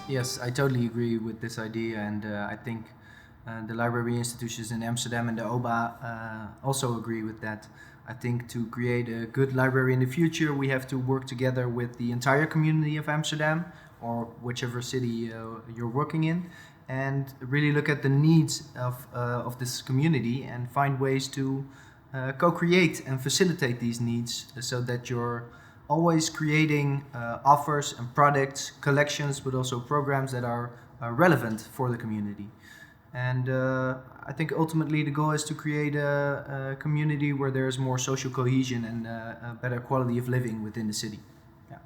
Yes, I totally agree with this idea, and I think the library institutions in Amsterdam and the OBA also agree with that. I think to create a good library in the future, we have to work together with the entire community of Amsterdam or whichever city you're working in, and really look at the needs of this community and find ways to co-create and facilitate these needs so that you're always creating offers and products, collections, but also programs that are relevant for the community. And I think ultimately the goal is to create a community where there's more social cohesion and a better quality of living within the city. Yeah.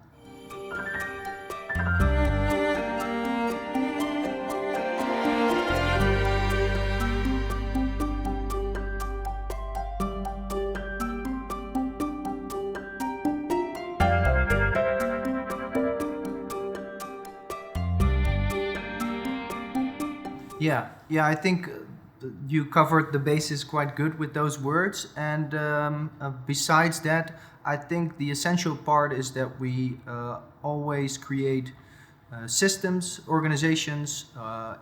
Yeah, I think you covered the basis quite good with those words. And besides that, I think the essential part is that we always create systems, organizations,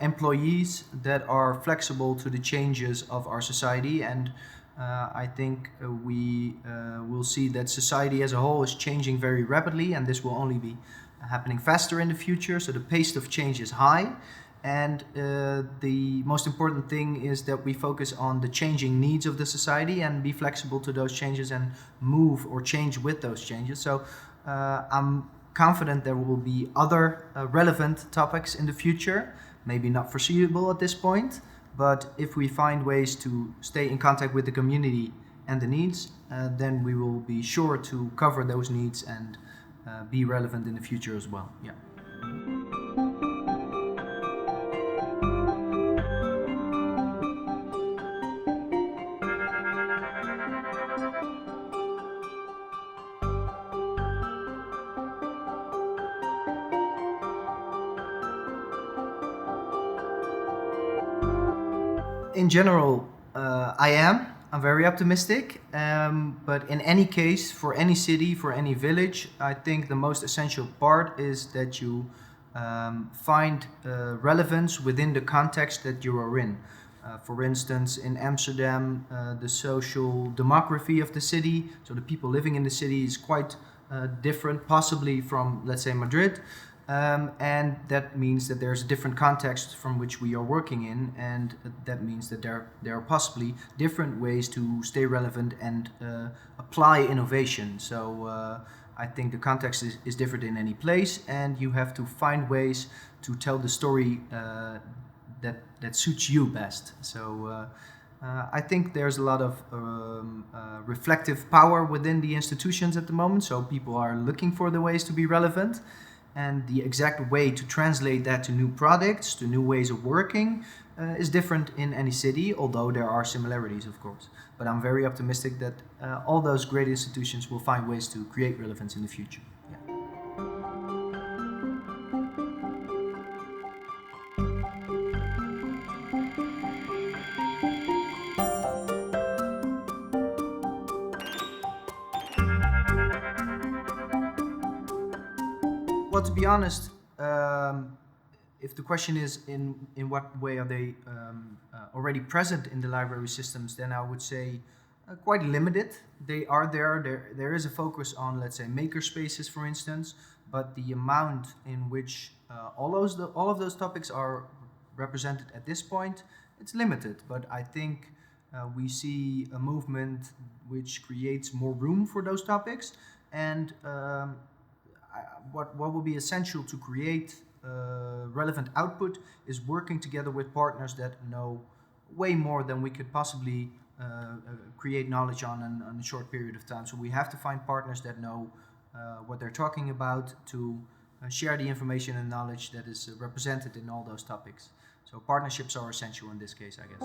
employees that are flexible to the changes of our society. And I think we will see that society as a whole is changing very rapidly, and this will only be happening faster in the future. So the pace of change is high. And the most important thing is that we focus on the changing needs of the society and be flexible to those changes and move or change with those changes. So I'm confident there will be other relevant topics in the future, maybe not foreseeable at this point, but if we find ways to stay in contact with the community and the needs, then we will be sure to cover those needs and be relevant in the future as well. Yeah. In general, I am. I'm very optimistic. But in any case, for any city, for any village, I think the most essential part is that you find relevance within the context that you are in. For instance, in Amsterdam, the social demography of the city, so the people living in the city, is quite different, possibly from, let's say, Madrid. And that means that there's a different context from which we are working in, and that means that there are possibly different ways to stay relevant and apply innovation. So I think the context is different in any place, and you have to find ways to tell the story that suits you best. So I think there's a lot of reflective power within the institutions at the moment, so people are looking for the ways to be relevant. And the exact way to translate that to new products, to new ways of working, is different in any city, although there are similarities, of course. But I'm very optimistic that all those great institutions will find ways to create relevance in the future. Yeah. Well, to be honest, if the question is in what way are they already present in the library systems, then I would say quite limited. They are there. There is a focus on, let's say, maker spaces, for instance, but the amount in which all of those topics are represented at this point, it's limited. But I think we see a movement which creates more room for those topics, and what will be essential to create relevant output is working together with partners that know way more than we could possibly create knowledge on in a short period of time. So we have to find partners that know what they're talking about to share the information and knowledge that is represented in all those topics. So partnerships are essential in this case, I guess.